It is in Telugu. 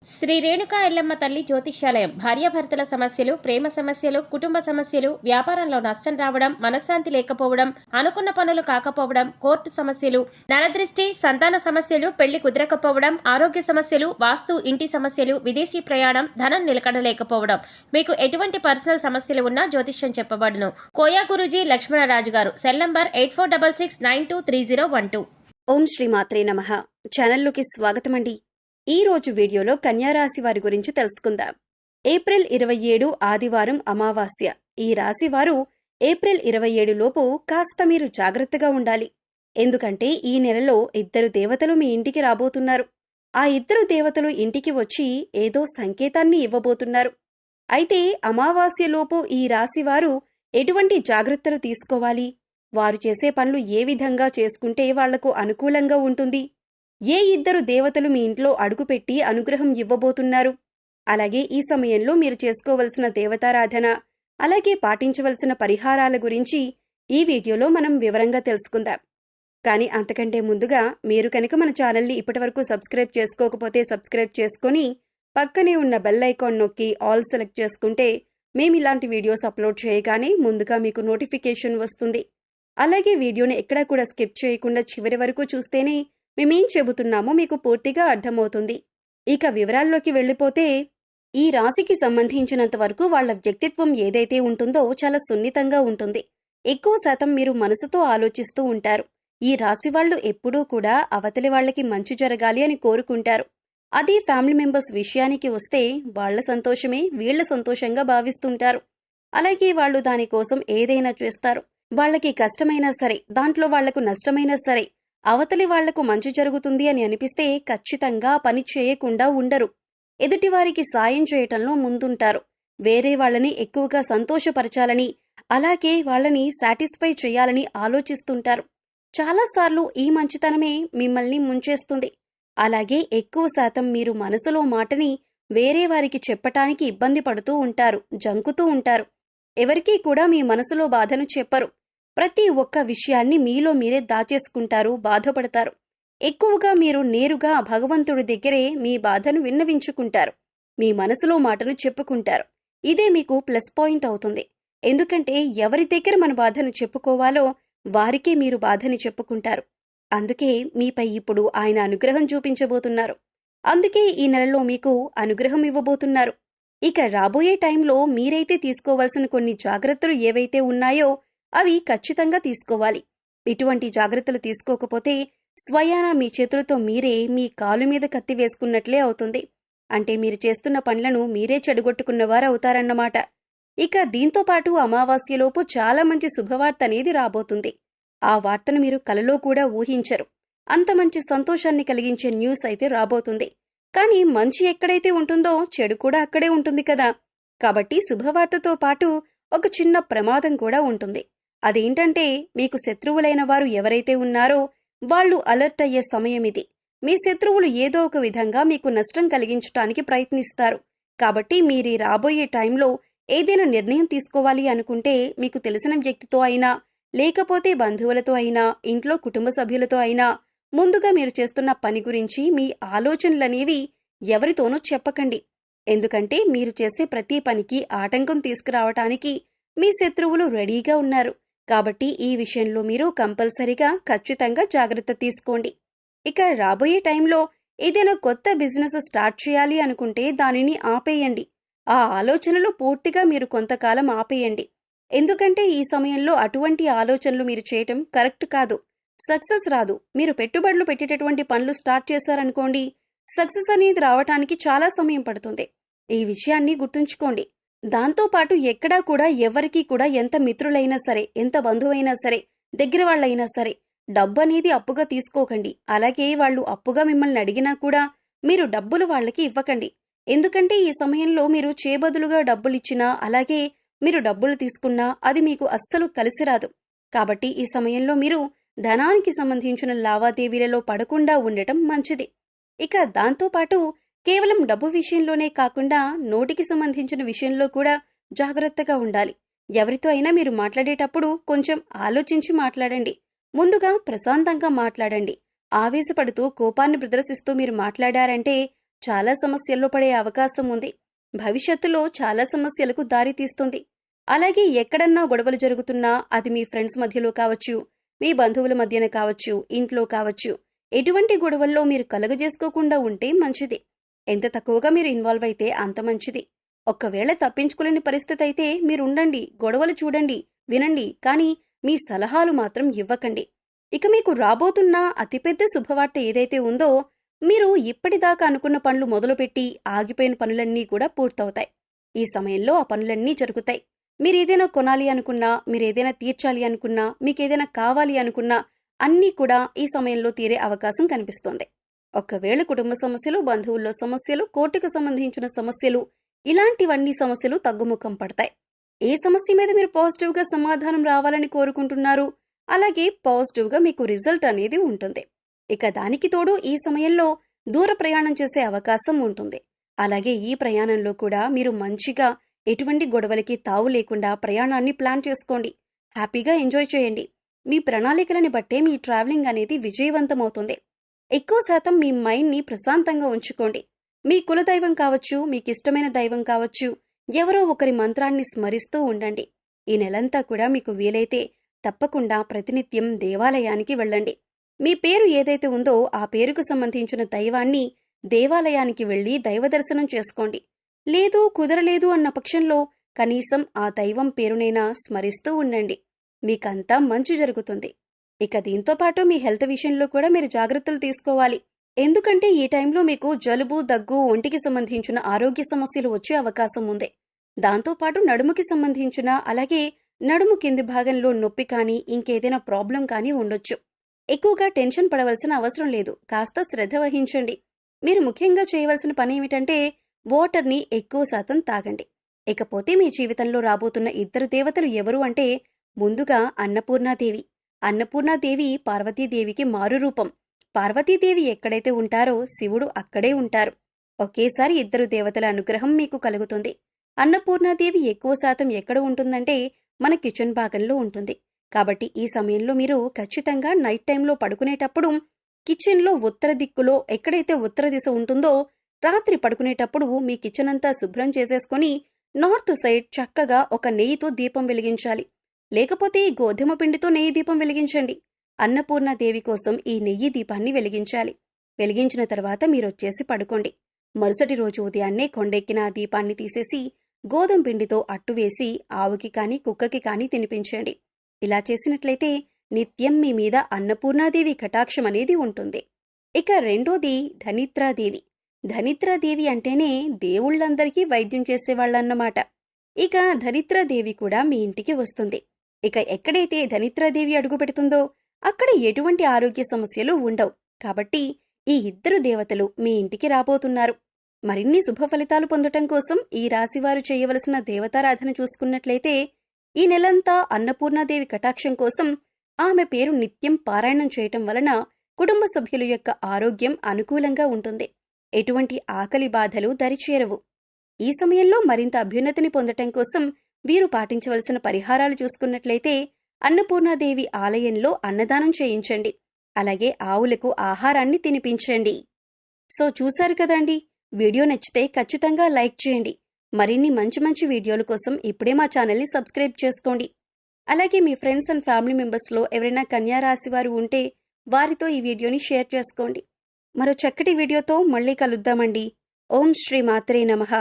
శ్రీ రేణుకా ఎల్లమ్మ తల్లి జ్యోతిష్యాలయం భార్యాభర్తల సమస్యలు, ప్రేమ సమస్యలు, కుటుంబ సమస్యలు, వ్యాపారంలో నష్టం రావడం, మనశ్శాంతి లేకపోవడం, అనుకున్న పనులు కాకపోవడం, కోర్టు సమస్యలు, నరదృష్టి, సంతాన సమస్యలు, పెళ్లి కుదరకపోవడం, ఆరోగ్య సమస్యలు, వాస్తు, ఇంటి సమస్యలు, విదేశీ ప్రయాణం, ధనం నిలకడలేకపోవడం, మీకు ఎటువంటి పర్సనల్ సమస్యలు ఉన్నా జ్యోతిష్యం చెప్పబడును. కోయా గురూజీ లక్ష్మణరాజు గారు. Cell number 8466923012. ఓం శ్రీ మాత్రే నమః. ఛానల్లోకి స్వాగతమండి. ఈ రోజు వీడియోలో కన్యారాశి వారి గురించి తెలుసుకుందాం. ఏప్రిల్ 27 ఆదివారం అమావాస్య. ఈ రాశి వారు ఏప్రిల్ 27 లోపు కాస్త మీరు జాగ్రత్తగా ఉండాలి. ఎందుకంటే ఈ నెలలో 2 దేవతలు మీ ఇంటికి రాబోతున్నారు. ఆ 2 దేవతలు ఇంటికి వచ్చి ఏదో సంకేతాన్ని ఇవ్వబోతున్నారు. అయితే అమావాస్యలోపు ఈ రాశివారు ఎటువంటి జాగ్రత్తలు తీసుకోవాలి, వారు చేసే పనులు ఏ విధంగా చేసుకుంటే వాళ్లకు అనుకూలంగా ఉంటుంది, ఏ 2 దేవతలు మీ ఇంట్లో అడుగుపెట్టి అనుగ్రహం ఇవ్వబోతున్నారు, అలాగే ఈ సమయంలో మీరు చేసుకోవలసిన దేవతారాధన, అలాగే పాటించవలసిన పరిహారాల గురించి ఈ వీడియోలో మనం వివరంగా తెలుసుకుందాం. కానీ అంతకంటే ముందుగా మీరు కనుక మన ఛానల్ని ఇప్పటివరకు సబ్స్క్రైబ్ చేసుకోకపోతే సబ్స్క్రైబ్ చేసుకొని పక్కనే ఉన్న బెల్ ఐకాన్ నొక్కి ఆల్ సెలెక్ట్ చేసుకుంటే మేము ఇలాంటి వీడియోస్ అప్లోడ్ చేయగానే ముందుగా మీకు నోటిఫికేషన్ వస్తుంది. అలాగే వీడియోని ఎక్కడా కూడా స్కిప్ చేయకుండా చివరి వరకు చూస్తేనే మేమేం చెబుతున్నామో మీకు పూర్తిగా అర్థమవుతుంది. ఇక వివరాల్లోకి వెళ్ళిపోతే, ఈ రాశికి సంబంధించినంత వరకు వాళ్ల వ్యక్తిత్వం ఏదైతే ఉంటుందో చాలా సున్నితంగా ఉంటుంది. ఎక్కువ శాతం మీరు మనసుతో ఆలోచిస్తూ ఉంటారు. ఈ రాశి వాళ్లు ఎప్పుడూ కూడా అవతలి వాళ్లకి మంచి జరగాలి అని కోరుకుంటారు. అదే ఫ్యామిలీ మెంబర్స్ విషయానికి వస్తే వాళ్ల సంతోషమే వీళ్ల సంతోషంగా భావిస్తుంటారు. అలాగే వాళ్లు దానికోసం ఏదైనా చేస్తారు. వాళ్లకి కష్టమైనా సరే, దాంట్లో వాళ్లకు నష్టమైనా సరే, అవతలి వాళ్లకు మంచి జరుగుతుంది అని అనిపిస్తే ఖచ్చితంగా పని చేయకుండా ఉండరు. ఎదుటివారికి సాయం చేయటంలో ముందుంటారు. వేరే వాళ్లని ఎక్కువగా సంతోషపరచాలని, అలాగే వాళ్లని సాటిస్ఫై చేయాలని ఆలోచిస్తుంటారు. చాలాసార్లు ఈ మంచితనమే మిమ్మల్ని ముంచేస్తుంది. అలాగే ఎక్కువ శాతం మీరు మనసులో మాటని వేరే వారికి చెప్పటానికి ఇబ్బంది పడుతూ ఉంటారు, జంకుతూ ఉంటారు. ఎవరికీ కూడా మీ మనసులో బాధను చెప్పరు. ప్రతి ఒక్క విషయాన్ని మీలో మీరే దాచేసుకుంటారు, బాధపడతారు. ఎక్కువగా మీరు నేరుగా భగవంతుడి దగ్గరే మీ బాధను విన్నవించుకుంటారు. మీ మనసులో మాటను చెప్పుకుంటారు. ఇదే మీకు ప్లస్ పాయింట్ అవుతుంది. ఎందుకంటే ఎవరి దగ్గర మన బాధను చెప్పుకోవాలో వారికే మీరు బాధని చెప్పుకుంటారు. అందుకే మీపై ఇప్పుడు ఆయన అనుగ్రహం చూపించబోతున్నారు. అందుకే ఈ నెలలో మీకు అనుగ్రహం ఇవ్వబోతున్నారు. ఇక రాబోయే టైంలో మీరైతే తీసుకోవాల్సిన కొన్ని జాగ్రత్తలు ఏవైతే ఉన్నాయో అవి ఖచ్చితంగా తీసుకోవాలి. ఇటువంటి జాగ్రత్తలు తీసుకోకపోతే స్వయానా మీ చేతులతో మీరే మీ కాలు మీద కత్తి వేసుకున్నట్లే అవుతుంది. అంటే మీరు చేస్తున్న పనులను మీరే చెడగొట్టుకున్నవారు అవుతారన్నమాట. ఇక దీంతో పాటు అమావాస్యలోపు చాలా మంచి శుభవార్త అనేది రాబోతుంది. ఆ వార్తను మీరు కలలో కూడా ఊహించరు. అంత మంచి సంతోషాన్ని కలిగించే న్యూస్ అయితే రాబోతుంది. కానీ మంచి ఎక్కడైతే ఉంటుందో చెడు కూడా అక్కడే ఉంటుంది కదా. కాబట్టి శుభవార్తతో పాటు ఒక చిన్న ప్రమాదం కూడా ఉంటుంది. అదేంటంటే, మీకు శత్రువులైన వారు ఎవరైతే ఉన్నారో వాళ్లు అలర్ట్ అయ్యే సమయం ఇది. మీ శత్రువులు ఏదో ఒక విధంగా మీకు నష్టం కలిగించడానికి ప్రయత్నిస్తారు. కాబట్టి మీరీ రాబోయే టైంలో ఏదైనా నిర్ణయం తీసుకోవాలి అనుకుంటే మీకు తెలిసిన వ్యక్తితో అయినా, లేకపోతే బంధువులతో అయినా, ఇంట్లో కుటుంబ సభ్యులతో అయినా ముందుగా మీరు చేస్తున్న పని గురించి మీ ఆలోచనలనేవి ఎవరితోనూ చెప్పకండి. ఎందుకంటే మీరు చేసే ప్రతి పనికి ఆటంకం తీసుకురావటానికి మీ శత్రువులు రెడీగా ఉన్నారు. కాబట్టి ఈ విషయంలో మీరు కంపల్సరీగా ఖచ్చితంగా జాగ్రత్త తీసుకోండి. ఇక రాబోయే టైంలో ఏదైనా కొత్త బిజినెస్ స్టార్ట్ చేయాలి అనుకుంటే దానిని ఆపేయండి. ఆ ఆలోచనలు పూర్తిగా మీరు కొంతకాలం ఆపేయండి. ఎందుకంటే ఈ సమయంలో అటువంటి ఆలోచనలు మీరు చేయటం కరెక్ట్ కాదు. సక్సెస్ రాదు. మీరు పెట్టుబడులు పెట్టేటటువంటి పనులు స్టార్ట్ చేశారనుకోండి, సక్సెస్ అనేది రావటానికి చాలా సమయం పడుతుంది. ఈ విషయాన్ని గుర్తుంచుకోండి. దాంతోపాటు ఎక్కడా కూడా ఎవరికీ కూడా ఎంత మిత్రులైనా సరే, ఎంత బంధువైనా సరే, దగ్గర వాళ్ళైనా సరే డబ్బు అనేది అప్పుగా తీసుకోకండి. అలాగే వాళ్ళు అప్పుగా మిమ్మల్ని అడిగినా కూడా మీరు డబ్బులు వాళ్ళకి ఇవ్వకండి. ఎందుకంటే ఈ సమయంలో మీరు చేబదులుగా డబ్బులిచ్చినా, అలాగే మీరు డబ్బులు తీసుకున్నా అది మీకు అస్సలు కలిసిరాదు. కాబట్టి ఈ సమయంలో మీరు ధనానికి సంబంధించిన లావాదేవీలలో పడకుండా ఉండటం మంచిది. ఇక దాంతోపాటు కేవలం డబ్బు విషయంలోనే కాకుండా నోటికి సంబంధించిన విషయంలో కూడా జాగ్రత్తగా ఉండాలి. ఎవరితో అయినా మీరు మాట్లాడేటప్పుడు కొంచెం ఆలోచించి మాట్లాడండి. ముందుగా ప్రశాంతంగా మాట్లాడండి. ఆవేశపడుతూ కోపాన్ని ప్రదర్శిస్తూ మీరు మాట్లాడారంటే చాలా సమస్యల్లో పడే అవకాశం ఉంది. భవిష్యత్తులో చాలా సమస్యలకు దారి తీస్తుంది. అలాగే ఎక్కడన్నా గొడవలు జరుగుతున్నా అది మీ ఫ్రెండ్స్ మధ్యలో కావచ్చు, మీ బంధువుల మధ్యన కావచ్చు, ఇంట్లో కావచ్చు, ఎటువంటి గొడవల్లో మీరు కలుగజేసుకోకుండా ఉంటే మంచిది. ఎంత తక్కువగా మీరు ఇన్వాల్వ్ అయితే అంత మంచిది. ఒక్కవేళ తప్పించుకోలేని పరిస్థితి అయితే మీరుండండి, గొడవలు చూడండి, వినండి, కానీ మీ సలహాలు మాత్రం ఇవ్వకండి. ఇక మీకు రాబోతున్న అతిపెద్ద శుభవార్త ఏదైతే ఉందో, మీరు ఇప్పటిదాకా అనుకున్న పనులు మొదలుపెట్టి ఆగిపోయిన పనులన్నీ కూడా పూర్తవుతాయి. ఈ సమయంలో ఆ పనులన్నీ జరుగుతాయి. మీరేదైనా కొనాలి అనుకున్నా, మీరేదైనా తీర్చాలి అనుకున్నా, మీకేదైనా కావాలి అనుకున్నా అన్నీ కూడా ఈ సమయంలో తీరే అవకాశం కనిపిస్తోంది. ఒక్కవేళ కుటుంబ సమస్యలు, బంధువుల్లో సమస్యలు, కోర్టుకు సంబంధించిన సమస్యలు, ఇలాంటివన్నీ సమస్యలు తగ్గుముఖం పడతాయి. ఏ సమస్య మీద మీరు పాజిటివ్గా సమాధానం రావాలని కోరుకుంటున్నారు, అలాగే పాజిటివ్గా మీకు రిజల్ట్ అనేది ఉంటుంది. ఇక దానికి తోడు ఈ సమయంలో దూర ప్రయాణం చేసే అవకాశం ఉంటుంది. అలాగే ఈ ప్రయాణంలో కూడా మీరు మంచిగా ఎటువంటి గొడవలకి తావు లేకుండా ప్రయాణాన్ని ప్లాన్ చేసుకోండి. హ్యాపీగా ఎంజాయ్ చేయండి. మీ ప్రణాళికలని బట్టే మీ ట్రావెలింగ్ అనేది విజయవంతమవుతుంది. ఎక్కువ శాతం మీ మైండ్ని ప్రశాంతంగా ఉంచుకోండి. మీ కులదైవం కావచ్చు, మీకు ఇష్టమైన దైవం కావచ్చు, ఎవరో ఒకరి మంత్రాన్ని స్మరిస్తూ ఉండండి. ఈ నెలంతా కూడా మీకు వీలైతే తప్పకుండా ప్రతినిత్యం దేవాలయానికి వెళ్ళండి. మీ పేరు ఏదైతే ఉందో ఆ పేరుకు సంబంధించిన దైవాన్ని దేవాలయానికి వెళ్లి దైవ దర్శనం చేసుకోండి. లేదు కుదరలేదు అన్న పక్షంలో కనీసం ఆ దైవం పేరునైనా స్మరిస్తూ ఉండండి. మీకంతా మంచి జరుగుతుంది. ఇక దీంతో పాటు మీ హెల్త్ విషయంలో కూడా మీరు జాగ్రత్తలు తీసుకోవాలి. ఎందుకంటే ఈ టైంలో మీకు జలుబు, దగ్గు, ఒంటికి సంబంధించిన ఆరోగ్య సమస్యలు వచ్చే అవకాశం ఉంది. దాంతోపాటు నడుముకి సంబంధించిన, అలాగే నడుము కింది భాగంలో నొప్పి కానీ ఇంకేదైనా ప్రాబ్లం కానీ ఉండొచ్చు. ఎక్కువగా టెన్షన్ పడవలసిన అవసరం లేదు. కాస్త శ్రద్ధ వహించండి. మీరు ముఖ్యంగా చేయవలసిన పని ఏమిటంటే వాటర్ని ఎక్కువ శాతం తాగండి. ఇకపోతే మీ జీవితంలో రాబోతున్న ఇద్దరు దేవతలు ఎవరు అంటే, ముందుగా అన్నపూర్ణాదేవి. అన్నపూర్ణాదేవి పార్వతీదేవికి మారు రూపం. పార్వతీదేవి ఎక్కడైతే ఉంటారో శివుడు అక్కడే ఉంటారు. ఒకేసారి ఇద్దరు దేవతల అనుగ్రహం మీకు కలుగుతుంది. అన్నపూర్ణాదేవి ఎక్కువ శాతం ఎక్కడ ఉంటుందంటే మన కిచెన్ భాగంలో ఉంటుంది. కాబట్టి ఈ సమయంలో మీరు ఖచ్చితంగా నైట్ టైంలో పడుకునేటప్పుడు కిచెన్లో ఉత్తర దిక్కులో ఎక్కడైతే ఉత్తర దిశ ఉంటుందో రాత్రి పడుకునేటప్పుడు మీ కిచెన్ అంతా శుభ్రం చేసేసుకొని నార్త్ సైడ్ చక్కగా ఒక నెయ్యితో దీపం వెలిగించాలి. లేకపోతే గోధుమ పిండితో నెయ్యి దీపం వెలిగించండి. అన్నపూర్ణాదేవి కోసం ఈ నెయ్యి దీపాన్ని వెలిగించాలి. వెలిగించిన తర్వాత మీరొచ్చేసి పడుకోండి. మరుసటి రోజు ఉదయాన్నే కొండెక్కిన ఆ దీపాన్ని తీసేసి గోధుమ పిండితో అట్టు వేసి ఆవుకి కానీ కుక్కకి కానీ తినిపించండి. ఇలా చేసినట్లయితే నిత్యం మీ మీద అన్నపూర్ణాదేవి కటాక్షం అనేది ఉంటుంది. ఇక రెండోది ధనిత్రాదేవి. ధనిత్రాదేవి అంటేనే దేవుళ్ళందరికీ వైద్యం చేసేవాళ్ళన్నమాట. ఇక ధనిత్రాదేవి కూడా మీ ఇంటికి వస్తుంది. ఇక ఎక్కడైతే ధనిత్రాదేవి అడుగు పెడుతుందో అక్కడ ఎటువంటి ఆరోగ్య సమస్యలు ఉండవు. కాబట్టి ఈ ఇద్దరు దేవతలు మీ ఇంటికి రాబోతున్నారు. మరిన్ని శుభ ఫలితాలు పొందటం కోసం ఈ రాశివారు చేయవలసిన దేవతారాధన చూసుకున్నట్లయితే ఈ నెలంతా అన్నపూర్ణాదేవి కటాక్షం కోసం ఆమె పేరు నిత్యం పారాయణం చేయటం వలన కుటుంబ సభ్యుల యొక్క ఆరోగ్యం అనుకూలంగా ఉంటుంది. ఎటువంటి ఆకలి బాధలు దరిచేరవు. ఈ సమయంలో మరింత అభ్యున్నతిని పొందటం కోసం వీరు పాటించవలసిన పరిహారాలు చూసుకున్నట్లయితే అన్నపూర్ణాదేవి ఆలయంలో అన్నదానం చేయించండి. అలాగే ఆవులకు ఆహారాన్ని తినిపించండి. సో చూశారు కదండి, వీడియో నచ్చితే ఖచ్చితంగా లైక్ చేయండి. మరిన్ని మంచి మంచి వీడియోల కోసం ఇప్పుడే మా ఛానల్ని సబ్స్క్రైబ్ చేసుకోండి. అలాగే మీ ఫ్రెండ్స్ అండ్ ఫ్యామిలీ మెంబర్స్లో ఎవరైనా కన్యా రాశి వారు ఉంటే వారితో ఈ వీడియోని షేర్ చేసుకోండి. మరో చక్కటి వీడియోతో మళ్ళీ కలుద్దామండి. ఓం శ్రీ మాత్రే నమః.